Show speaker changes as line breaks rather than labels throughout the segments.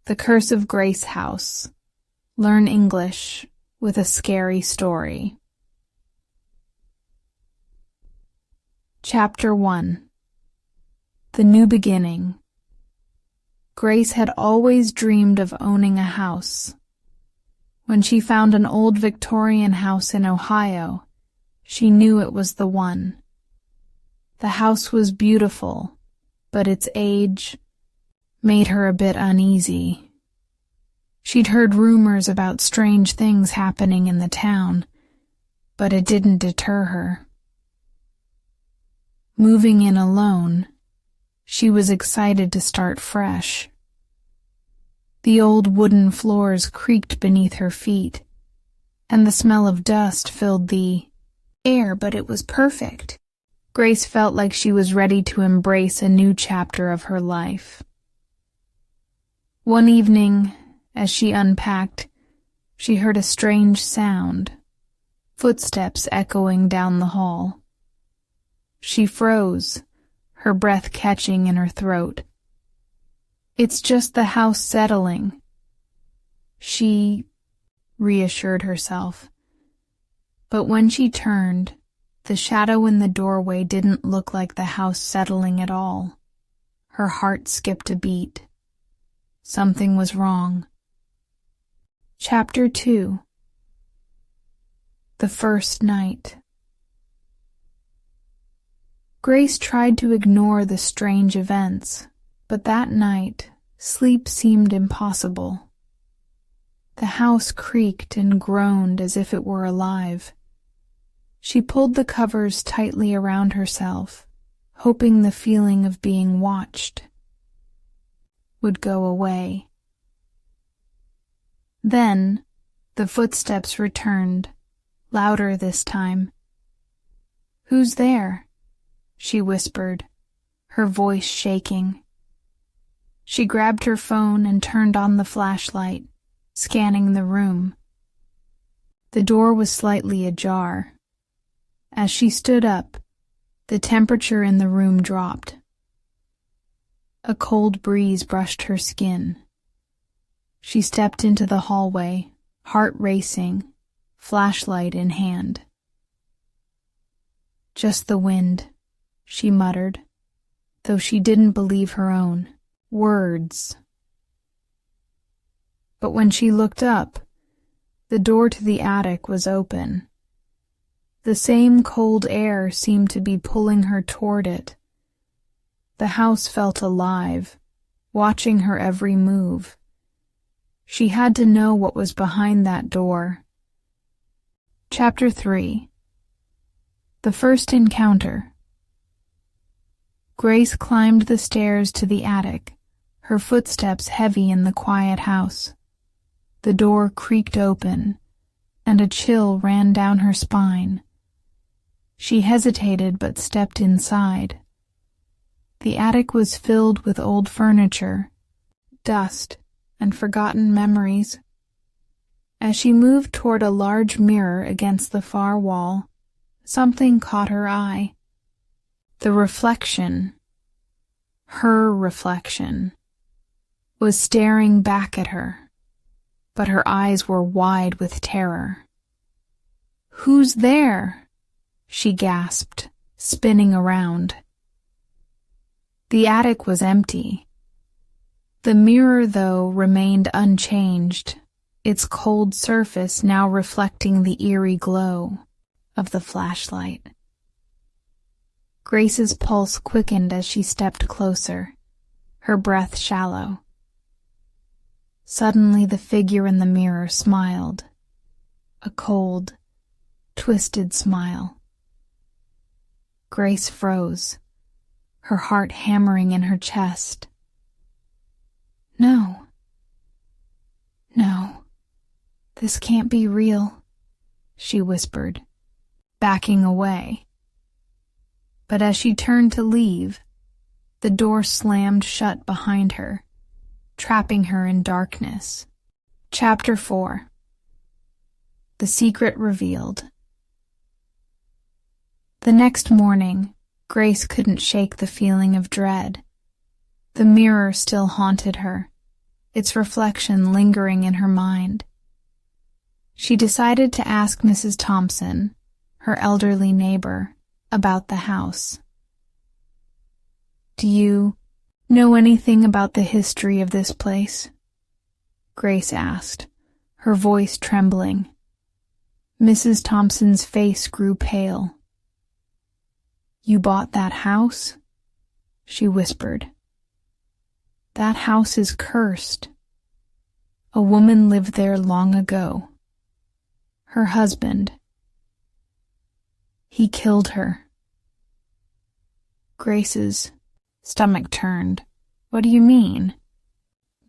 The Curse of Grace House. Learn English with a scary story. Chapter 1. The New Beginning. Grace had always dreamed of owning a house. When she found an old Victorian house in Ohio, she knew it was the one. The house was beautiful, but its age made her a bit uneasy. She'd heard rumors about strange things happening in the town, but it didn't deter her. Moving in alone, she was excited to start fresh. The old wooden floors creaked beneath her feet, and the smell of dust filled the air, but it was perfect. Grace felt like she was ready to embrace a new chapter of her life. One evening, as she unpacked, she heard a strange sound, footsteps echoing down the hall. She froze, her breath catching in her throat. "It's just the house settling," she reassured herself. But when she turned, the shadow in the doorway didn't look like the house settling at all. Her heart skipped a beat. Something was wrong. Chapter 2. The First Night. Grace tried to ignore the strange events, but that night, sleep seemed impossible. The house creaked and groaned as if it were alive. She pulled the covers tightly around herself, hoping the feeling of being watched would go away. Then, the footsteps returned, louder this time. "Who's there?" she whispered, her voice shaking. She grabbed her phone and turned on the flashlight, scanning the room. The door was slightly ajar. As she stood up, the temperature in the room dropped. A cold breeze brushed her skin. She stepped into the hallway, heart racing, flashlight in hand. "Just the wind," she muttered, though she didn't believe her own words. But when she looked up, the door to the attic was open. The same cold air seemed to be pulling her toward it. The house felt alive, watching her every move. She had to know what was behind that door. Chapter 3. The First Encounter. Grace climbed the stairs to the attic, her footsteps heavy in the quiet house. The door creaked open, and a chill ran down her spine. She hesitated but stepped inside. The attic was filled with old furniture, dust, and forgotten memories. As she moved toward a large mirror against the far wall, something caught her eye. The reflection, her reflection, was staring back at her, but her eyes were wide with terror. "Who's there?" she gasped, spinning around. The attic was empty. The mirror, though, remained unchanged, its cold surface now reflecting the eerie glow of the flashlight. Grace's pulse quickened as she stepped closer, her breath shallow. Suddenly the figure in the mirror smiled, a cold, twisted smile. Grace froze, her heart hammering in her chest. No, this can't be real," she whispered, backing away. But as she turned to leave, the door slammed shut behind her, trapping her in darkness. Chapter 4. The Secret Revealed. The next morning, Grace couldn't shake the feeling of dread. The mirror still haunted her, its reflection lingering in her mind. She decided to ask Mrs. Thompson, her elderly neighbor, about the house. "Do you know anything about the history of this place?" Grace asked, her voice trembling. Mrs. Thompson's face grew pale. "You bought that house?" she whispered. "That house is cursed. A woman lived there long ago. Her husband. He killed her." Grace's stomach turned. "What do you mean?"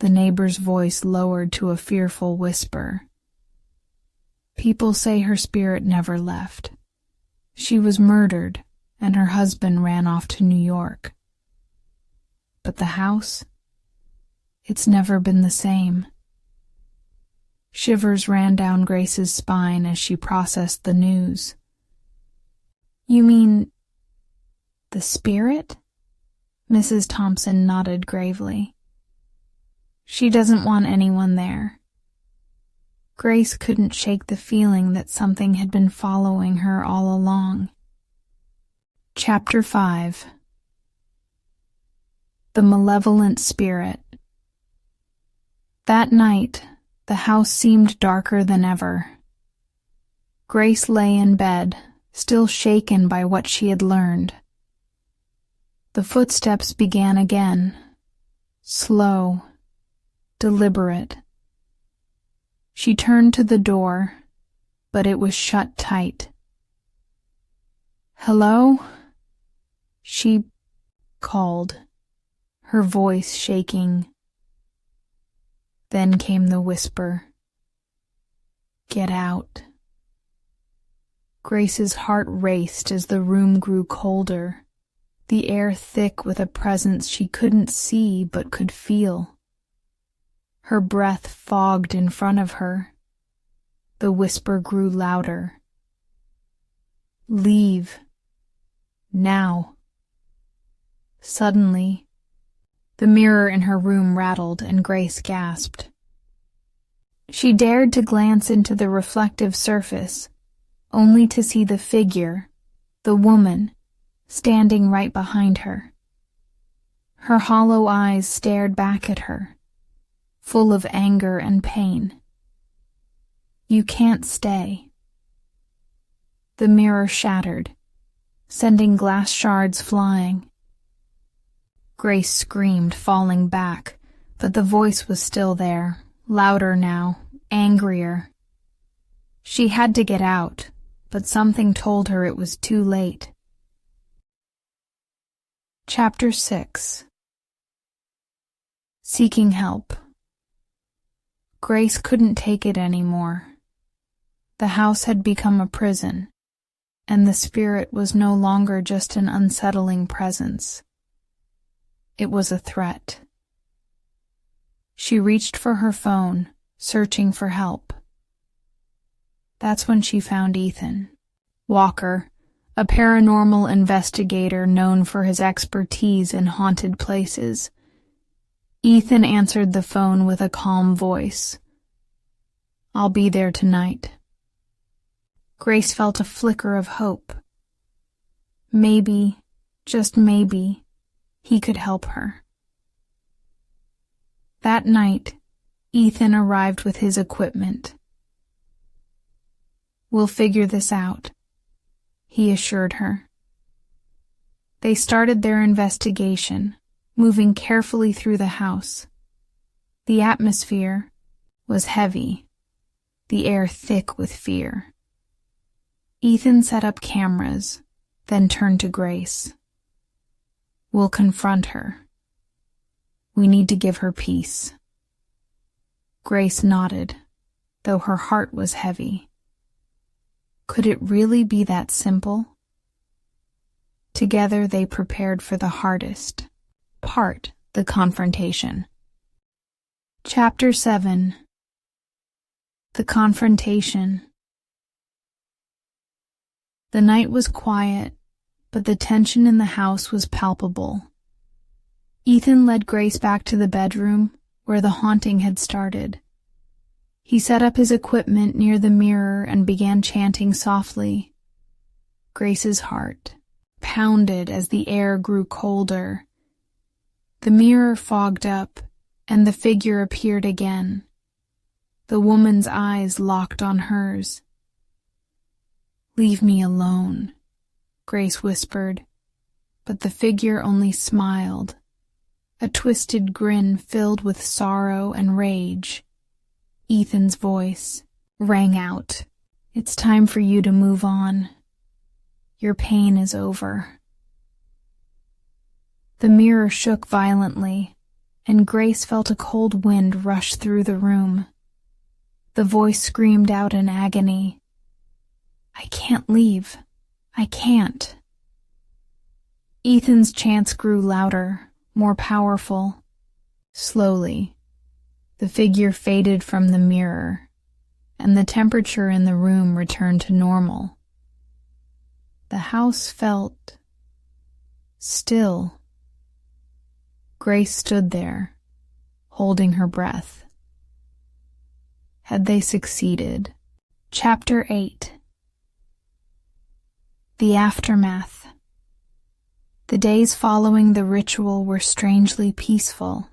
The neighbor's voice lowered to a fearful whisper. "People say her spirit never left. She was murdered, and her husband ran off to New York. But the house? It's never been the same." Shivers ran down Grace's spine as she processed the news. "You mean the spirit?" Mrs. Thompson nodded gravely. "She doesn't want anyone there." Grace couldn't shake the feeling that something had been following her all along. Chapter 5. The Malevolent Spirit. That night, the house seemed darker than ever. Grace lay in bed, still shaken by what she had learned. The footsteps began again, slow, deliberate. She turned to the door, but it was shut tight. "Hello?" she called, her voice shaking. Then came the whisper, "Get out." Grace's heart raced as the room grew colder, the air thick with a presence she couldn't see but could feel. Her breath fogged in front of her. The whisper grew louder. "Leave. Now." Suddenly, the mirror in her room rattled and Grace gasped. She dared to glance into the reflective surface, only to see the figure, the woman, standing right behind her. Her hollow eyes stared back at her, full of anger and pain. "You can't stay." The mirror shattered, sending glass shards flying. Grace screamed, falling back, but the voice was still there, louder now, angrier. She had to get out, but something told her it was too late. Chapter 6. Seeking help. Grace couldn't take it anymore. The house had become a prison, and the spirit was no longer just an unsettling presence. It was a threat. She reached for her phone, searching for help. That's when she found Ethan Walker, a paranormal investigator known for his expertise in haunted places. Ethan answered the phone with a calm voice. "I'll be there tonight." Grace felt a flicker of hope. Maybe, just maybe, he could help her. That night, Ethan arrived with his equipment. "We'll figure this out," he assured her. They started their investigation, moving carefully through the house. The atmosphere was heavy, the air thick with fear. Ethan set up cameras, then turned to Grace. "We'll confront her. We need to give her peace." Grace nodded, though her heart was heavy. Could it really be that simple? Together they prepared for the hardest part, the confrontation. Chapter 7. The Confrontation. The night was quiet, but the tension in the house was palpable. Ethan led Grace back to the bedroom, where the haunting had started. He set up his equipment near the mirror and began chanting softly. Grace's heart pounded as the air grew colder. The mirror fogged up, and the figure appeared again. The woman's eyes locked on hers. "Leave me alone," Grace whispered, but the figure only smiled, a twisted grin filled with sorrow and rage. Ethan's voice rang out. "It's time for you to move on. Your pain is over." The mirror shook violently, and Grace felt a cold wind rush through the room. The voice screamed out in agony. "I can't leave. I can't." Ethan's chants grew louder, more powerful. Slowly, the figure faded from the mirror, and the temperature in the room returned to normal. The house felt still. Grace stood there, holding her breath. Had they succeeded? Chapter 8. The aftermath. The days following the ritual were strangely peaceful.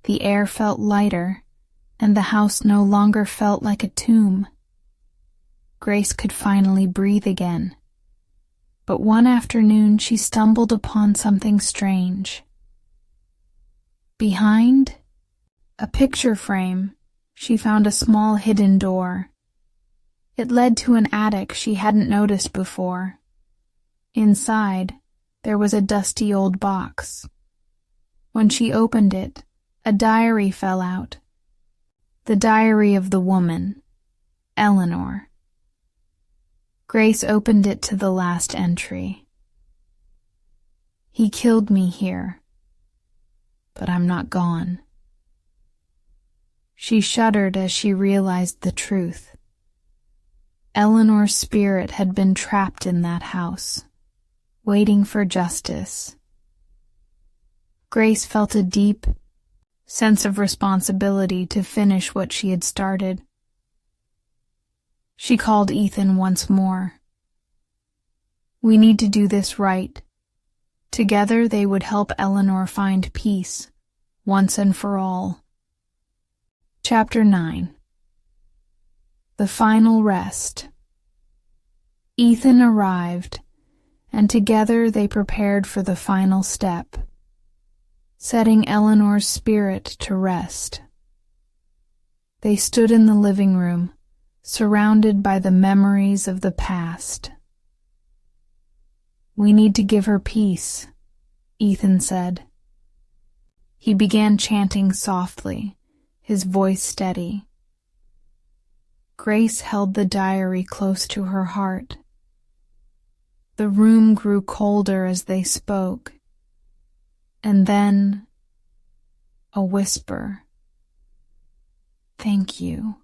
The air felt lighter, and the house no longer felt like a tomb. Grace could finally breathe again. But one afternoon she stumbled upon something strange. Behind a picture frame, she found a small hidden door. It led to an attic she hadn't noticed before. Inside, there was a dusty old box. When she opened it, a diary fell out. The diary of the woman, Eleanor. Grace opened it to the last entry. "He killed me here, but I'm not gone." She shuddered as she realized the truth. Eleanor's spirit had been trapped in that house, waiting for justice. Grace felt a deep sense of responsibility to finish what she had started. She called Ethan once more. "We need to do this right." Together they would help Eleanor find peace, once and for all. Chapter 9. The Final Rest. Ethan arrived, and together they prepared for the final step, setting Eleanor's spirit to rest. They stood in the living room, surrounded by the memories of the past. "We need to give her peace," Ethan said. He began chanting softly, his voice steady. Grace held the diary close to her heart. The room grew colder as they spoke, and then a whisper. "Thank you."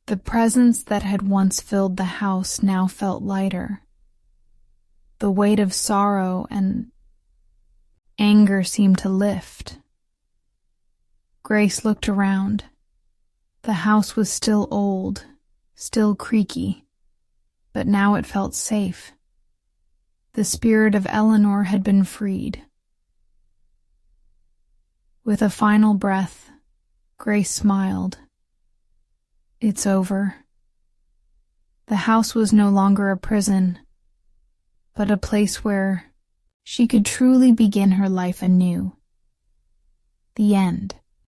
The presence that had once filled the house now felt lighter. The weight of sorrow and anger seemed to lift. Grace looked around. The house was still old, still creaky, but now it felt safe. The spirit of Eleanor had been freed. With a final breath, Grace smiled. It's over. The house was no longer a prison, but a place where she could truly begin her life anew. The end.